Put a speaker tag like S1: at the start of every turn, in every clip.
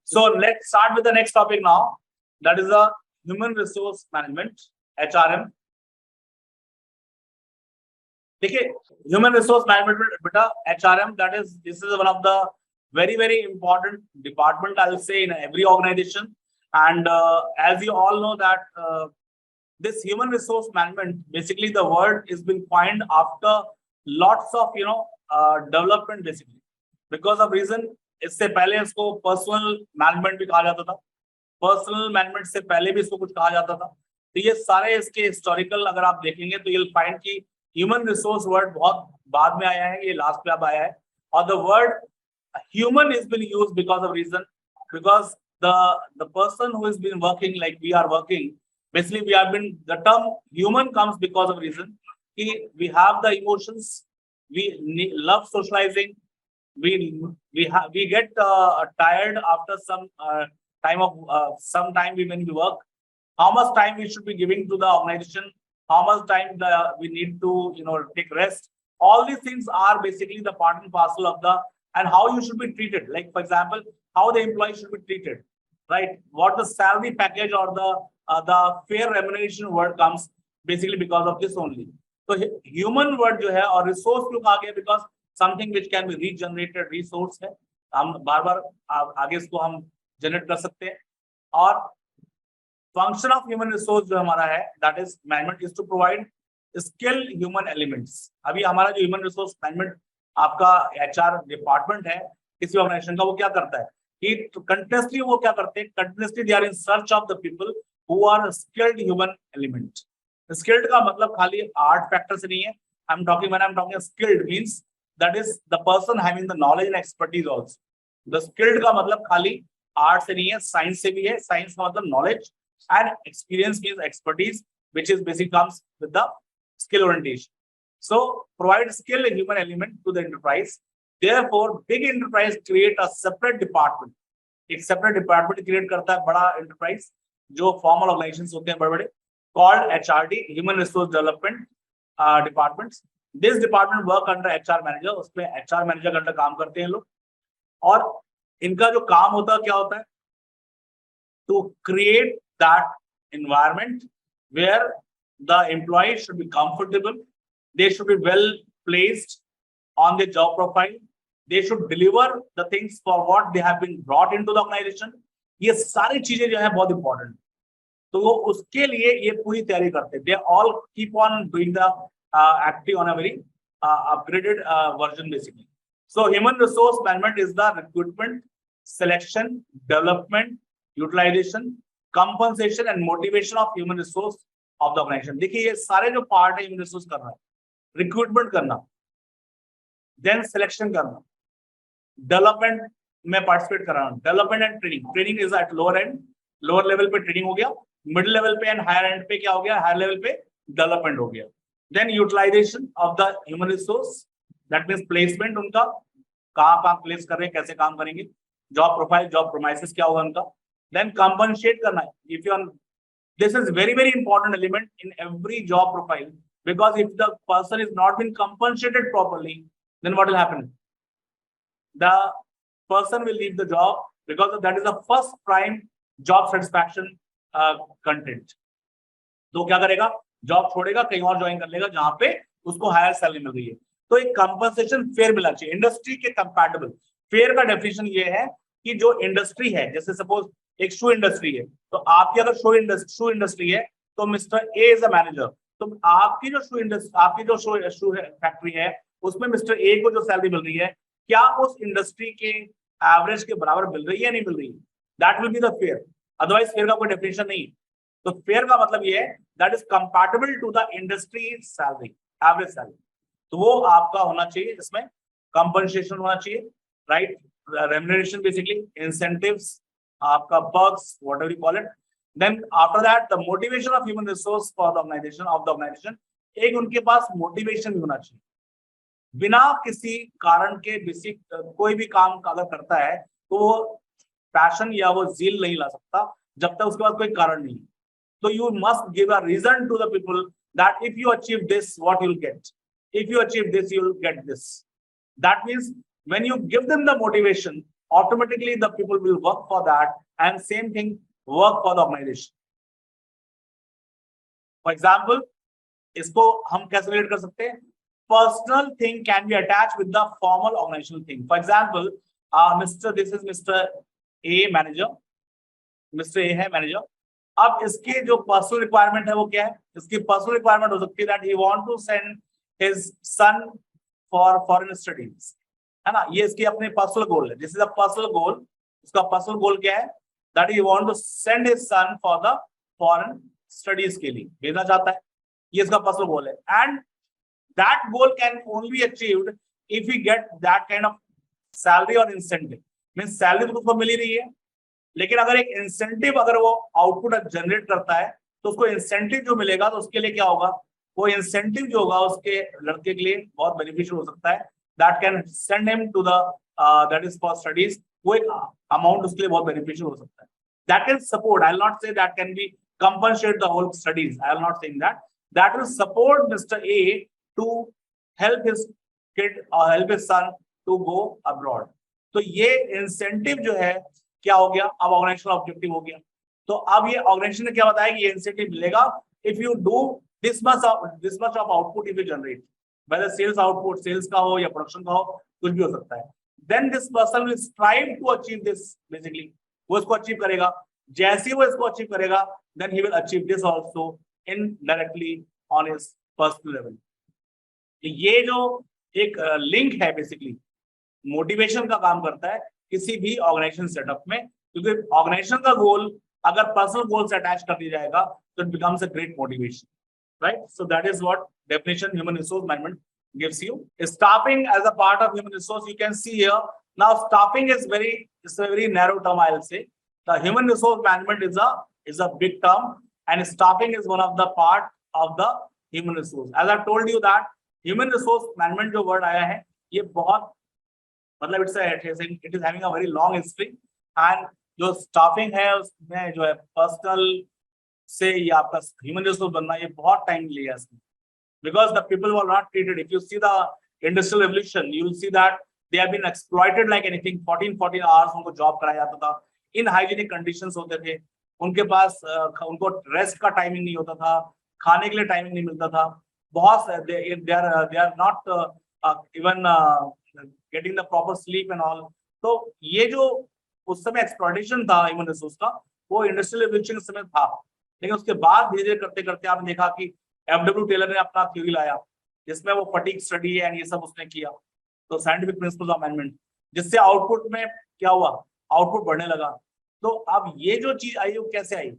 S1: So let's start with the next topic now. That is the human resource management, HRM. देखिए, human resource management बेटा HRM, this is one of the very important department, I'll say, in every organization. And as you all know that this human resource management, basically the word is being coined after lots of development, basically because of reason. इससे पहले इसको personal management भी कहा जाता था, personal management से पहले भी इसको कुछ कहा जाता था. तो ये सारे इसके हिस्टोरिकल अगर आप देखेंगे तो you'll find कि ह्यूमन रिसोर्स वर्ड बहुत बाद में आया है, ये लास्ट पे अब आया है. और the word human is been used because of reason, because the person who has been working like we are working, basically we have been, the term human comes because of reason. We have the emotions, we love socializing, we get tired after some time when we work. How much time we should be giving to the organization, how much time we need to take rest. All these things are basically the part and parcel of and how you should be treated. Like for example, how the employee should be treated, right? What the salary package or the fair remuneration word comes basically because of this only. So human word जो है और resource क्यों कहा गया, because something which can be regenerated resource है, हम बार-बार आगे इसको हम जनरेट कर सकते हैं. और फंक्शन ऑफ ह्यूमन रिसोर्स जो हमारा है, that is management, is to provide skilled human elements. अभी हमारा जो ह्यूमन रिसोर्स मैनेजमेंट आपका एचआर डिपार्टमेंट है किसी ऑर्गेनाइजेशन का, वो क्या करता है कि कंटिन्यूअसली वो क्या करते हैं, continuously they are in search of the people who are skilled human element. Skilled का मतलब खाली आर्ट फैक्टर से नहीं है. I am talking skilled means that is the person having the knowledge and expertise also. The skilled का मतलब खाली art से नहीं है, साइंस से भी है. साइंस का मतलब knowledge and experience means expertise, which is basically comes with the skill orientation. So provide skill and human element to the enterprise. Therefore big enterprise create a separate department. एक separate department create करता है बड़ा enterprise जो formal organizations होते हैं बड़े-बड़े, called HRD, human resource development departments. This department work under HR manager. उसमें HR manager का काम करते हैं लोग. और इनका जो काम होता है क्या होता है, to create that environment where the employees should be comfortable, they should be well placed on their job profile, they should deliver the things for what they have been brought into the organization. ये सारी चीजें जो है बहुत important. तो वो उसके लिए ये पूरी तैयारी करते हैं. They all keep on doing the acting on a very upgraded version basically. So human resource management is the recruitment, selection, development, utilization, compensation and motivation of human resource of the organization. देखिए ये सारे जो part है human resource करना, recruitment करना, then selection करना, development में participate कराना, development and training is at lower and, lower level पे ट्रेनिंग हो गया, मिडिल लेवल पे एंड हायर एंड पे क्या हो गया, हायर लेवल पे डेवलपमेंट हो गया. Then utilisation of the human resource, that means placement, उनका कहाँ प्लेस कर रहे हैं, कैसे काम करेंगे, जॉब प्रोफाइल, जॉब प्रोमाइसेस क्या होगा उनका. Then compensate करना है. If you are, this is very important element in every job profile, because if the person is not been compensated properly, then what will happen? The person will leave the job because that is the first prime job satisfaction content. तो क्या करेगा, job छोड़ेगा, कहीं और join कर लेगा जहां पे उसको हायर सैलरी मिल रही है. तो एक कंपनसेशन फेयर मिलना चाहिए, इंडस्ट्री के कंपैटिबल. फेयर का डेफिनेशन ये है कि जो इंडस्ट्री है, जैसे सपोज एक शू इंडस्ट्री है, तो आपकी अगर शू इंडस्ट्री है तो mister A is a manager, तो आपकी जो शू फैक्ट्री है उसमें मिस्टर ए को जो सैलरी मिल रही है, क्या उस इंडस्ट्री के एवरेज के बराबर मिल रही है या नहीं मिल रही है? That will be the fair. Otherwise fair का कोई डेफिनेशन नहीं. तो फेयर का मतलब ये है that is compatible to the industry salary, average salary. तो वो आपका होना चाहिए, इसमें कंपनसेशन होना चाहिए, राइट, रेम्युनरेशन बेसिकली, इंसेंटिव्स, आपका perks, whatever you call it. Then after that the motivation of human resource for the organization, एक उनके पास मोटिवेशन भी होना चाहिए. बिना किसी कारण के बेसिक कोई भी काम अगर करता है तो वो पैशन या वो जील नहीं ला सकता जब तक उसके पास कोई कारण नहीं. तो you must give a reason to the people that if you achieve this, what you'll get, if you achieve this, you'll get this. That means when you give them the motivation, automatically the people will work for that, and same thing work for the organization. For example, इसको हम कैसे relate कर सकते हैं? Personal thing can be attached with the formal organizational thing. For example, this is Mr. A manager. Mr. A है manager. अब इसकी जो पर्सनल रिक्वायरमेंट है वो क्या है? इसकी पर्सनल रिक्वायरमेंट हो सकती है that he want to send his son for foreign studies, है ना? ये इसकी अपनी पर्सनल गोल है. This is a personal goal. उसका पर्सनल गोल क्या है? that he want to send his son for the foreign studies के लिए भेजना चाहता है. ये इसका पर्सनल गोल है. And that goal can only be achieved if we get that kind of salary or incentive. Means salary तो उसको मिल ही रही है, लेकिन अगर एक इंसेंटिव अगर वो आउटपुट जनरेट करता है तो उसको इंसेंटिव जो मिलेगा तो उसके लिए क्या होगा? वो इंसेंटिव जो होगा उसके लड़के के लिए बहुत बेनिफिशियल हो सकता है. That can send him to the that is for studies. वो एक अमाउंट उसके लिए बहुत बेनिफिशियल हो सकता है. That can support. I will not say that can be compensate the whole studies. I will not saying that. That will support mister A to help his kid और help his son to go abroad. तो ये incentive जो है क्या हो गया? अब organisational objective हो गया. तो अब ये ऑर्गेनाइजेशन ने क्या बताया कि ये इंसेंटिव मिलेगा if you do this much of output if you generate, whether sales output, sales का हो या प्रोडक्शन का हो, कुछ भी हो सकता है. Then this person will strive to achieve this. Basically वो इसको अचीव करेगा. जैसे ही वो इसको अचीव करेगा then he will achieve this also indirectly on his personal level. ये जो एक लिंक है बेसिकली मोटिवेशन का काम करता है किसी भी ऑर्गेनाइजेशन सेटअप में, क्योंकि ऑर्गेनाइजेशन का गोल अगर पर्सनल गोल से अटैच कर दिया जाएगा तो it becomes a great motivation, right? So that is what definition human resource management gives you. Staffing as a part of human resource, you can see here. Now staffing is it's a very narrow term. I'll say the human resource management is a big term, and staffing is one of the part of the human resource. As I told you that human resource management जो word आया है ये बहुत मतलब it is having a very long history, and जो staffing है उसमें जो है पर्सनल से ये आपका ह्यूमन रिसोर्स बनना ये बहुत टाइम लिया इसमें, because the people were not treated. If you see the industrial revolution, you will see that they have been exploited like anything. 14 hours उनको जॉब कराया जाता था, इन हाइजीनिक कंडीशंस होते थे, उनके पास उनको रेस्ट का टाइमिंग नहीं होता था, खाने के लिए टाइमिंग नहीं मिलता था, बहुत they are not even getting the proper sleep and all. तो ये जो उस समय एक्सप्लॉइटेशन था ह्यूमन रिसोर्स का वो इंडस्ट्रियल रेवोल्यूशन के समय था, लेकिन उसके बाद धीरे धीरे करते करते आपने देखा कि एफडब्ल्यू टेलर ने अपना थ्योरी लाया जिसमें वो फटीग स्टडी है एंड ये सब उसने किया, तो साइंटिफिक प्रिंसिपल्स ऑफ मैनेजमेंट, जिससे आउटपुट में क्या हुआ? आउटपुट बढ़ने लगा. तो अब ये जो चीज आई वो कैसे आई?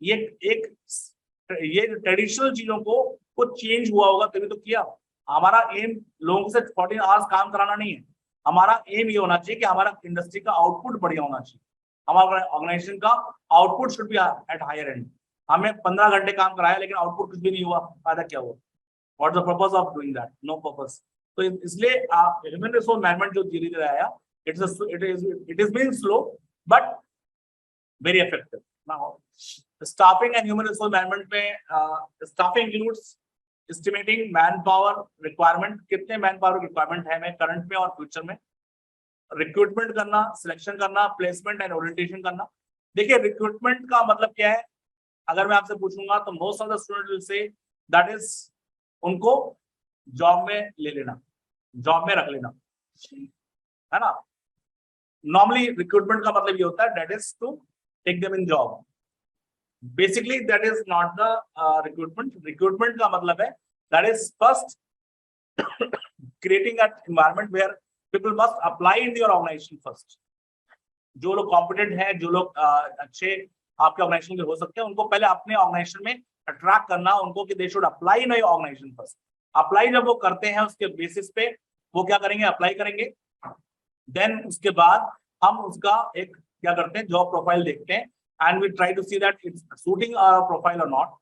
S1: ये ट्रेडिशनल चीजों को कुछ चेंज हुआ होगा तभी तो किया. हमारा एम लोगों से 14 आवर्स काम कराना नहीं है. हमारा एम ये होना चाहिए कि हमारा इंडस्ट्री का आउटपुट बढ़िया होना चाहिए, हमारा ऑर्गेनाइजेशन का output should be at higher end. हमें 15 घंटे काम कराया लेकिन आउटपुट कुछ भी नहीं हुआ, फायदा क्या हुआ? What the purpose of doing that? No purpose. तो इसलिए ह्यूमन रिसोर्स मैनेजमेंट जो धीरे धीरे आया, it is being slow but very effective. Now staffing and human resource management में staffing includes estimating man power requirement, कितने मैन पावर रिक्वायरमेंट है मैं करंट में और फ्यूचर में, रिक्रूटमेंट करना, सिलेक्शन करना, प्लेसमेंट एंड ओरिएंटेशन करना. देखिए रिक्रूटमेंट का मतलब क्या है? अगर मैं आपसे पूछूंगा तो most of the student will say that is उनको जॉब में ले लेना, जॉब में रख लेना, है ना? नॉर्मली रिक्रूटमेंट का मतलब ये होता है that is to take them in job. Basically that is not the recruitment. Recruitment का मतलब है that is first creating an environment where people must apply in your organisation first. जो लोग कॉम्पिटेंट हैं, जो लोग अच्छे आपके ऑर्गेनाइजेशन के हो सकते हैं, उनको पहले अपने ऑर्गेनाइजेशन में अट्रैक्ट करना उनको कि they should apply in your organisation first. Apply जब वो करते हैं उसके बेसिस पे वो क्या करेंगे? अप्लाई करेंगे. देन उसके बाद हम उसका एक क्या करते हैं? जॉब प्रोफाइल देखते हैं and we try to see that it's suiting our profile और नॉट.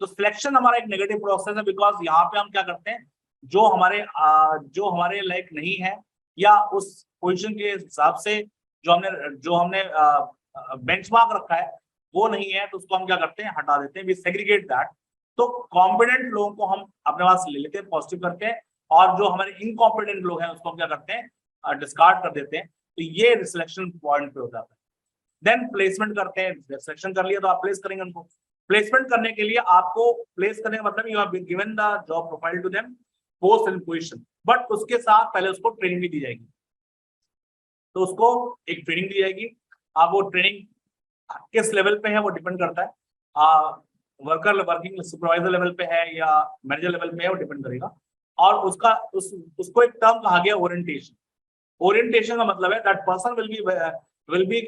S1: तो सिलेक्शन हमारा एक नेगेटिव प्रोसेस है, बिकॉज यहाँ पे हम क्या करते हैं जो हमारे लायक नहीं है या उस पोजीशन के हिसाब से जो हमने बेंचमार्क रखा है वो नहीं है, तो उसको हम क्या करते हैं? हटा देते हैं. We segregate that. तो कॉम्पिटेंट लोगों को हम अपने पास ले लेते हैं, पॉजिटिव करते हैं, और जो हमारे इनकॉम्पिटेंट लोग हैं उसको हम क्या करते हैं? डिस्कार्ड कर देते हैं. तो ये सिलेक्शन पॉइंट पे हो जाता है। देन प्लेसमेंट करते हैं, सिलेक्शन कर लिया तो आप प्लेस करेंगे उनको। प्लेसमेंट करने के लिए आपको प्लेस करने का मतलब you have given the job profile to them, post and position, but उसके साथ पहले उसको ट्रेनिंग भी दी जाएगी। तो उसको एक ट्रेनिंग दी जाएगी। अब वो ट्रेनिंग किस लेवल पे है वो डिपेंड करता है, वर्कर वर्किंग सुपरवाइजर लेवल पे है या मैनेजर लेवल पे है, वो डिपेंड करेगा। और उसको एक टर्म कहा गया ओरिएंटेशन। ओरिएंटेशन का मतलब है that person will be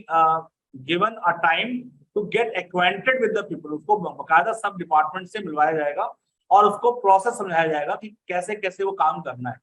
S1: given a time to get acquainted with the people. उसको बकायदा सब डिपार्टमेंट से मिलवाया जाएगा और उसको प्रोसेस समझाया जाएगा कि कैसे कैसे वो काम करना है,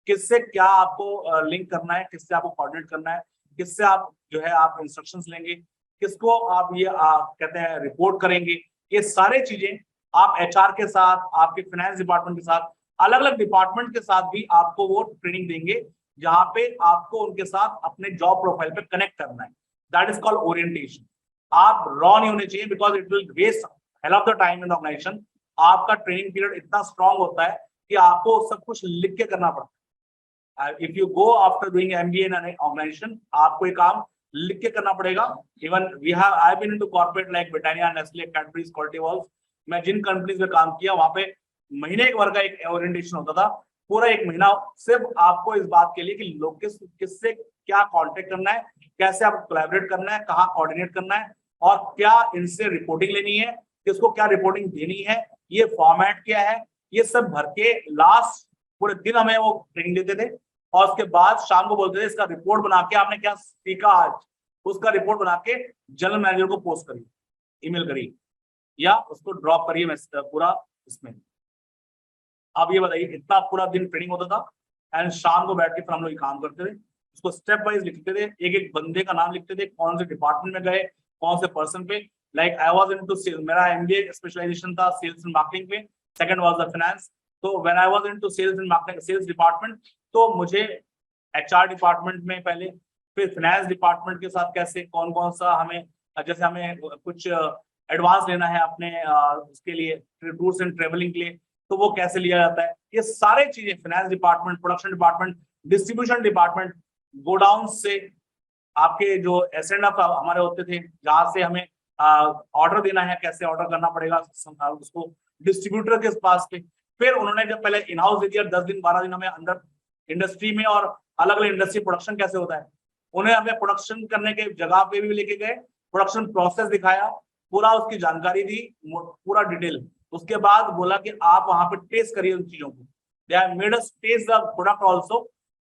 S1: किससे क्या आपको लिंक करना है, किससे आपको कोऑर्डिनेट करना है, किससे आप जो है आप इंस्ट्रक्शंस लेंगे, किसको आप ये कहते हैं रिपोर्ट करेंगे। ये सारे चीजें आप एचआर के साथ, आपके फाइनेंस डिपार्टमेंट के साथ, अलग अलग डिपार्टमेंट के साथ भी आपको वो ट्रेनिंग देंगे, जहां पे आपको उनके साथ अपने जॉब प्रोफाइल पे कनेक्ट करना है। That is called orientation. आप रॉ नहीं होने चाहिए because it will waste hell of the time in the organisation. आपका ट्रेनिंग पीरियड इतना स्ट्रांग होता है कि आपको सब कुछ लिख के करना पड़ता है। If you go after doing MBA in an organisation, आपको ये काम लिख के करना पड़ेगा। Even we have I been into corporate like Britannia, Nestle, Cadburys, Kwality Wall's. मैं जिन कंपनीज में काम किया वहां पे महीने एक बार का एक ओरिएंटेशन होता था, पूरा एक महीना सिर्फ आपको इस बात के लिए कि लोग किससे क्या कांटेक्ट करना है, कैसे आपको कोलैबोरेट करना है, कहाँ कोऑर्डिनेट करना है, और क्या इनसे रिपोर्टिंग लेनी है, किसको क्या रिपोर्टिंग देनी है, ये फॉर्मेट क्या है, ये सब भर के लास्ट पूरे दिन हमें वो ट्रेनिंग देते थे। और उसके बाद शाम को बोलते थे इसका रिपोर्ट बना के आपने क्या सीखा आज, उसका रिपोर्ट बना के जनरल मैनेजर को पोस्ट करिए, ईमेल करिए या उसको ड्रॉप करिए पूरा इसमें। अब ये बताइए, इतना पूरा दिन ट्रेनिंग होता था एंड शाम को बैठ के फिर हम लोग काम करते थे। उसको स्टेप वाइज लिखते थे, एक एक बंदे का नाम लिखते थे, कौन से डिपार्टमेंट में गए, कौन से पर्सन पे। Like I was into sales, मेरा एमबीए स्पेशलाइजेशन था सेल्स एंड मार्केटिंग पे, सेकंड वाज द फाइनेंस। तो when I was into sales and marketing, sales department, तो मुझे एचआर डिपार्टमेंट में पहले, फिर फाइनेंस डिपार्टमेंट के साथ कैसे कौन कौन सा हमें, जैसे हमें कुछ एडवांस लेना है अपने उसके लिए टूर्स एंड ट्रेवलिंग के लिए, तो वो कैसे लिया जाता है। ये सारे चीजें finance department, production department, distribution department, godown से आपके जो एसएनएफ हमारे होते थे, जहां से हमें ऑर्डर देना है, कैसे ऑर्डर करना पड़ेगा उसको डिस्ट्रीब्यूटर के पास पे। फिर उन्होंने जब पहले इन हाउस दे दिया 10 दिन 12 दिन हमें अंदर इंडस्ट्री में, और अलग अलग इंडस्ट्री प्रोडक्शन कैसे होता है, उन्हें हमें प्रोडक्शन करने के जगह पे भी लेके गए, प्रोडक्शन प्रोसेस दिखाया, पूरा उसकी जानकारी दी, पूरा डिटेल। उसके बाद बोला कि आप वहां पे टेस्ट करिए उन चीजों को। They have made us test the product also,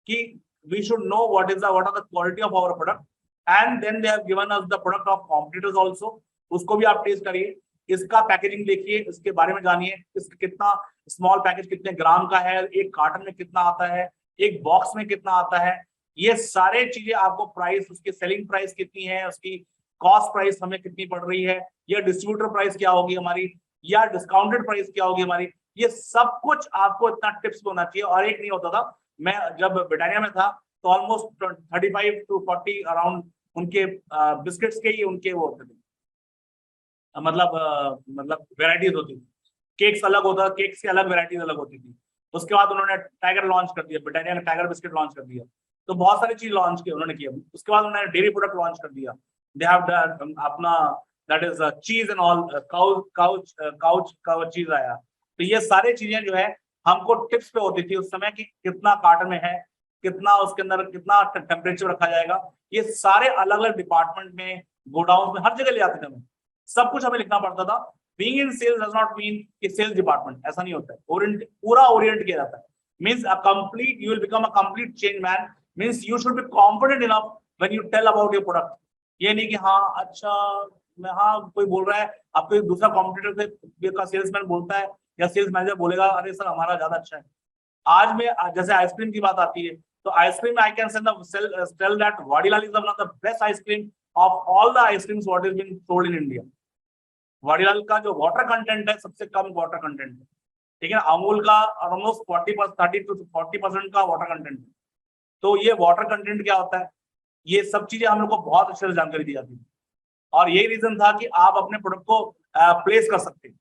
S1: कि we should know what are the quality of our product, and then they have given us the product of competitors also. उसको भी आप टेस्ट करिए, इसका पैकेजिंग देखिए, इसके बारे में जानिए, इसका कितना स्मॉल पैकेज कितने ग्राम का है, एक कार्टन में कितना आता है, एक बॉक्स में कितना आता है, ये सारे चीजें आपको, प्राइस, उसकी सेलिंग प्राइस कितनी है, उसकी कॉस्ट प्राइस हमें कितनी पड़ रही है, या डिस्ट्रीब्यूटर प्राइस क्या होगी हमारी, या डिस्काउंटेड प्राइस क्या होगी हमारी, ये सब कुछ आपको इतना टिप्स होना चाहिए। और एक नहीं होता था, मैं जब ब्रिटानिया में था तो ऑलमोस्ट 35 to 40 अराउंड उनके बिस्किट्स के ही उनके वो होते थे, मतलब वेराइटीज होती थी। केक्स अलग होता था, केक्स की अलग वेराइटीज अलग होती थी। उसके बाद उन्होंने टाइगर लॉन्च कर दिया, ब्रिटानिया ने टाइगर बिस्किट लॉन्च कर दिया, तो बहुत सारी चीज लॉन्च की उन्होंने किया। उसके बाद उन्होंने डेयरी प्रोडक्ट लॉन्च कर दिया, दे हैव अपना दैट इज चीज एंड ऑल, काउच चीज आया। तो ये सारी चीजें जो है हमको टिप्स पे होती थी उस समय कि कितना कार्टन में है, कितना उसके अंदर कितना टेम्परेचर रखा जाएगा, ये सारे अलग अलग डिपार्टमेंट में, गोडाउन में, हर जगह ले आते थे हमें, सब कुछ हमें लिखना पड़ता था। Being in sales does not mean कि सेल्स डिपार्टमेंट, ऐसा नहीं होता है। पूरा ओरिएंट किया जाता है, means a complete, you will become a complete change man, means you should be confident enough when you tell about your product. ये नहीं कि हाँ अच्छा मैं, हाँ कोई बोल रहा है, आपको दूसरा कॉम्पिटिटर से का सेल्समैन बोलता है या सेल्स मैनेजर बोलेगा अरे सर हमारा ज्यादा अच्छा है। आज में जैसे आइसक्रीम की बात आती है, तो ice cream I can tell that Vadilal is one of the best ice cream of all the ice creams what is been sold in India. Vadilal का जो वाटर कंटेंट है, सबसे कम वाटर कंटेंट है, ठीक है। अमूल का ऑलमोस्ट 30 to 40% का वाटर कंटेंट है। तो ये वाटर कंटेंट क्या होता है, ये सब चीजें हम लोग को बहुत अच्छे से जानकारी दी जाती है, और यही रीजन था कि आप अपने प्रोडक्ट को प्लेस कर सकते हैं।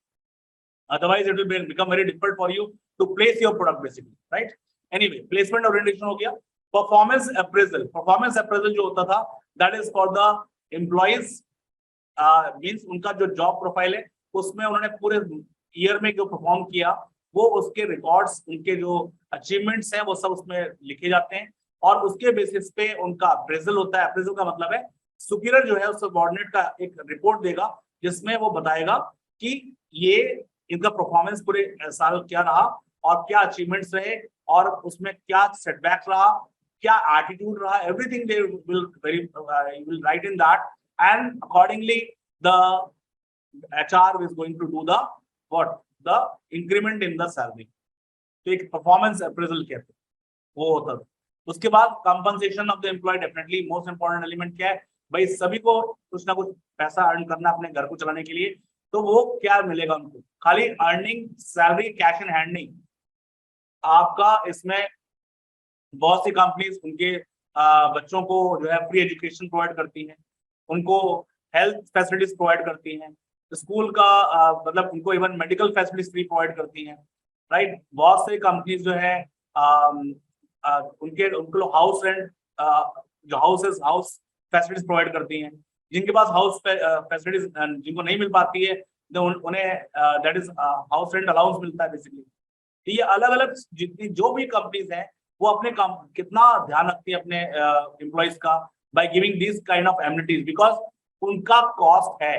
S1: Otherwise it will become very difficult for you to place your product basically, right. Anyway, placement orientation हो गया। परफॉर्मेंस अप्रेजल जो होता था, that is for the employees, means उनका जो जॉब प्रोफाइल है उसमें उन्होंने पूरे ईयर में जो परफॉर्म किया वो उसके रिकॉर्ड्स, उनके जो अचीवमेंट्स हैं वो सब उसमें लिखे जाते हैं और उसके बेसिस पे उनका अप्रेजल होता है। अप्रेजल का मतलब है सुपीरियर जो है उस सबऑर्डिनेट का एक रिपोर्ट देगा जिसमें वो बताएगा कि ये इनका परफॉर्मेंस पूरे साल क्या रहा और क्या अचीवमेंट्स रहे और उसमें क्या सेटबैक रहा, क्या एटीट्यूड रहा, everything they will write in that and accordingly the HR is going to do the what, the increment in the salary। तो एक परफॉर्मेंस अप्रेजल कहते हैं वो होता है। उसके बाद compensation of the employee, definitely most important element क्या है भाई, सभी को कुछ ना कुछ पैसा अर्न करना अपने घर को चलाने के लिए, तो वो क्या मिलेगा उनको, खाली earning salary cash in hand नहीं। आपका इसमें बहुत सी कंपनीज उनके बच्चों को जो है फ्री एजुकेशन प्रोवाइड करती हैं, उनको हेल्थ फैसिलिटीज प्रोवाइड करती हैं, स्कूल का मतलब उनको even medical facilities free provide करती हैं, राइट। बहुत से कंपनीज जो है उनको हाउस रेंट, जो हाउस फैसिलिटीज प्रोवाइड करती हैं। जिनके पास हाउस फैसिलिटीज जिनको नहीं मिल पाती है तो उन्हें that is house rent allowance मिलता है बेसिकली। तो ये अलग अलग जितनी जो भी कंपनीज हैं वो अपने कितना ध्यान रखती है अपने एम्प्लॉइज का by giving this kind of amenities, because उनका कॉस्ट है।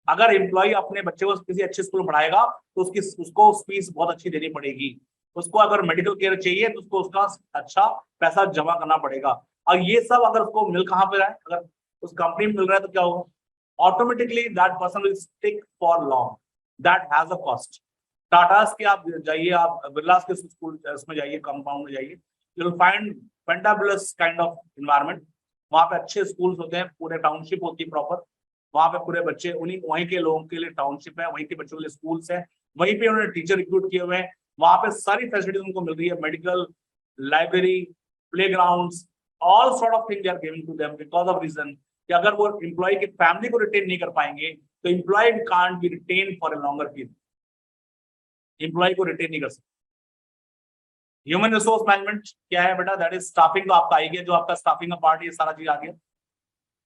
S1: अगर एम्प्लॉय अपने बच्चे को किसी अच्छे स्कूल में पढ़ाएगा तो उसको फीस बहुत अच्छी देनी पड़ेगी, उसको अगर मेडिकल केयर चाहिए तो उसको उसका अच्छा पैसा जमा करना पड़ेगा। और ये सब अगर उसको मिल कहाँ पे रहा है, अगर उस कंपनी में मिल रहा है तो क्या होगा, automatically that person will stick for long, that has a cost. Tatas के आप जाइए, आप बिरलास के स्कूल उसमें जाइए, कंपाउंड में जाइए, you will find fantabulous kind of environment. वहाँ पे अच्छे स्कूल्स होते हैं, पूरे टाउनशिप होती है प्रॉपर, वहाँ पे पूरे बच्चे वहीं के लोगों के लिए टाउनशिप है, वहीं के बच्चों के लिए स्कूल्स है, वहीं पे उन्होंने टीचर रिक्रूट किए हुए हैं, वहाँ पे सारी फैसिलिटीज उनको मिल रही है, medical, library, playgrounds, all sort of thing they are giving to them because of reason कि अगर वो एम्प्लॉय की फैमिली को रिटेन नहीं कर पाएंगे तो employee can't be retain for a longer period, employee को रिटेन नहीं कर सकते। ह्यूमन रिसोर्स मैनेजमेंट क्या है बेटा, दैट इज स्टाफिंग, तो आपका आ गया, जो आपका स्टाफिंग का पार्ट, ये सारा चीज आ गया।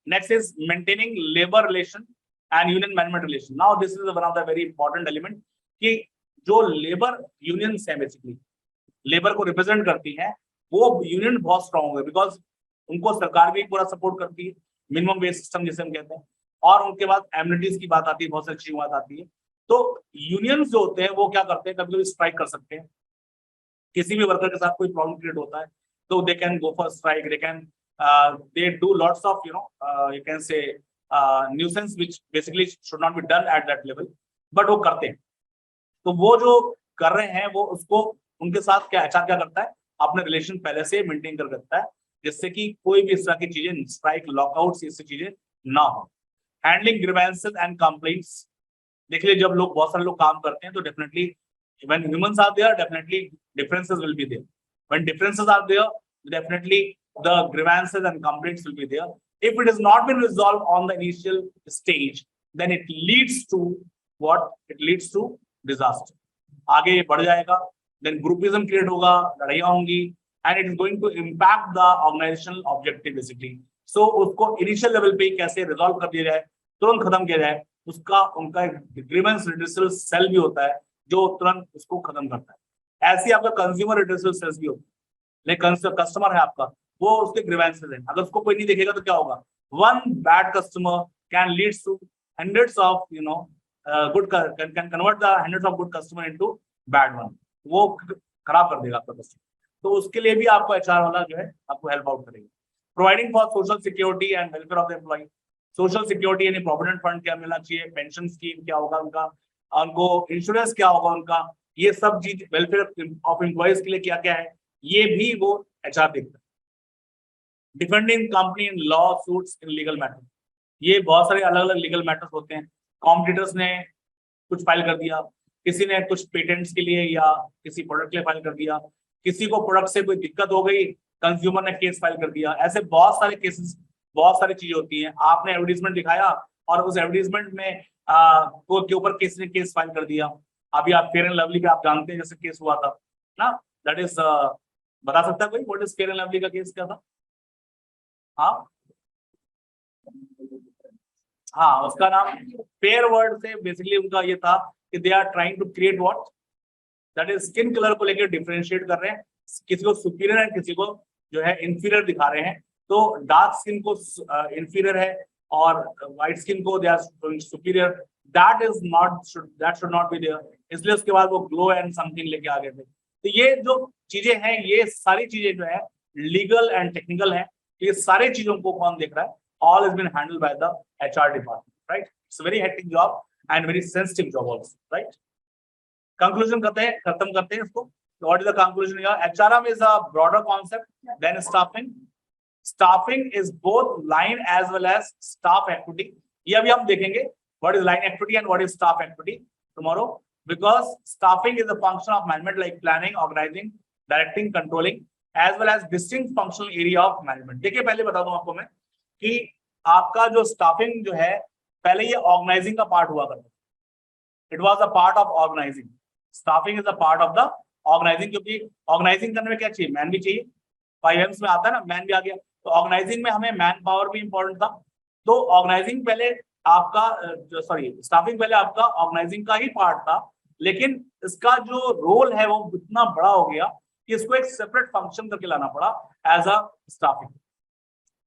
S1: Next is maintaining labour relation and union management relation. Now this is one of the very important element कि जो लेबर यूनियंस है बेसिकली लेबर को रिप्रेजेंट करती हैं, वो यूनियन बहुत स्ट्रॉन्ग है बिकॉज उनको सरकार भी पूरा सपोर्ट करती है, मिनिमम वेज सिस्टम जिसे हम कहते हैं, और उनके बाद एमिनिटीज की बात आती है, बहुत सारी चीजों की बात आती है। तो यूनियंस जो होते हैं वो क्या करते हैं, कभी कभी स्ट्राइक कर सकते हैं, किसी भी वर्कर के साथ कोई प्रॉब्लम क्रिएट होता है तो they can go for strike, they can they do lots of you can say nuisance which basically should not be done at that level, but वो करते हैं। तो वो जो कर रहे हैं वो उसको उनके साथ क्या एचआर क्या करता है, अपने रिलेशन पहले से मेंटेन कर रखता है जिससे कि कोई भी इस तरह की चीजें, स्ट्राइक, लॉकआउट, ऐसी चीजें ना हो। हैंडलिंग ग्रीवेंसेस एंड कंप्लेंट्स, देख लीजिए जब लोग बहुत सारे लोग काम करते हैं तो definitely when humans are there definitely differences will be there, when differences are there definitely the grievances and complaints will be there. If it has not been resolved on the initial stage then it leads to what, it leads to disaster, आगे ये बढ़ जाएगा, then groupism create होगा, लड़ाइयाँ होंगी, and it is going to impact the organizational objective basically। so उसको initial level पे कैसे resolve कर दिया जाए, तुरंत खत्म किया जाए, उसका उनका ग्रीवेंस रिड्यूसल सेल भी होता है जो तुरंत उसको खत्म करता है। ऐसे आपका कंज्यूमर रिड्यूसल सेल्स भी होता है, लेकिन कस्टमर है आपका, वो उसके ग्रीवेंसेस हैं, अगर उसको कोई नहीं देखेगा तो क्या होगा, one bad customer can leads to hundreds of good, can convert the hundreds of good customer into bad one, वो खराब कर देगा आपका कस्टमर। तो उसके लिए भी आपको एचआर वाला जो है आपको हेल्प आउट करेगा। Providing for social security and welfare of the employee, social security यानी प्रोविडेंट फंड क्या मिलना चाहिए, पेंशन स्कीम क्या होगा उनका, उनको इंश्योरेंस क्या होगा उनका, ये सब चीज वेलफेयर ऑफ एम्प्लॉयज के लिए क्या क्या है, ये भी वो एचआर देखता है। Defending company in law suits in legal matter, ये बहुत सारे अलग अलग लीगल मैटर्स होते हैं। कॉम्पिटिटर्स ने कुछ फाइल कर दिया, किसी ने कुछ पेटेंट्स के लिए या किसी प्रोडक्ट के लिए फाइल कर दिया, किसी को प्रोडक्ट से कोई दिक्कत हो गई, कंज्यूमर ने केस फाइल कर दिया, ऐसे बहुत सारे केसेस, बहुत सारी चीजें होती हैं। आपने एडवर्टीजमेंट दिखाया और उस एडवर्टीजमेंट में के ऊपर किसी ने केस फाइल कर दिया। अभी आप फेयर एंड लवली पे आप जानते हैं जैसे केस हुआ था ना, दैट इज बता सकता है कोई what is fair and lovely का केस क्या था? हाँ हाँ, उसका नाम फेयर वर्ड से बेसिकली उनका ये था कि they are trying to create what, that is skin colour को लेकर डिफरेंशिएट कर रहे हैं, किसी को सुपीरियर है किसी को जो है इंफीरियर दिखा रहे हैं। तो डार्क स्किन को इंफीरियर है और व्हाइट स्किन को they are superior, that is not, that should not be there, इसलिए उसके बाद वो ग्लो एंड समथिंग लेके आ गए थे। तो ये जो चीजें हैं, ये सारी चीजें जो है लीगल एंड टेक्निकल है, ये सारी चीजों को कौन देख रहा है? All is been handled by the HR department, right? It's very hectic job and very sensitive job also, right? Conclusion करते हैं, खत्म करते हैं इसको। What is the conclusion here? HRM is a broader concept than staffing. Staffing is both line as well as staff equity. ये अभी हम देखेंगे what is line equity and what is staff equity tomorrow, because staffing is a function of management like planning, organizing, directing, controlling as well as distinct functional area of management. देखिए पहले बता दूं आपको मैं कि आपका जो staffing जो है पहले ये organizing का पार्ट हुआ करता, it was a part of organizing. Staffing is a part of the organizing, क्योंकि ऑर्गेनाइजिंग करने में क्या चाहिए? मैन भी चाहिए, 5Ms में आता है ना, मैन भी आ गया, तो ऑर्गेनाइजिंग में हमें मैन पावर भी इंपॉर्टेंट था। तो ऑर्गेनाइजिंग पहले आपका स्टाफिंग पहले आपका ऑर्गेनाइजिंग का ही पार्ट था, लेकिन इसका जो रोल है वो इतना बड़ा हो गया कि इसको एक सेपरेट फंक्शन करके लाना पड़ा एज अ स्टाफिंग।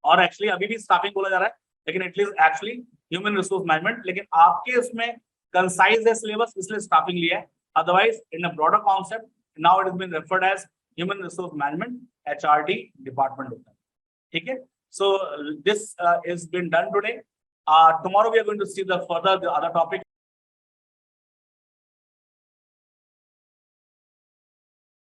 S1: और एक्चुअली अभी भी स्टाफिंग बोला जा रहा है, लेकिन it is actually human resource management, लेकिन आपके उसमें कंसाइज है सिलेबस, इसलिए स्टाफिंग लिया है। Otherwise in a broader concept now it has been referred as human resource management, HRD department होता है, ठीक है? So this is been done today. Tomorrow we are going to see the other topic.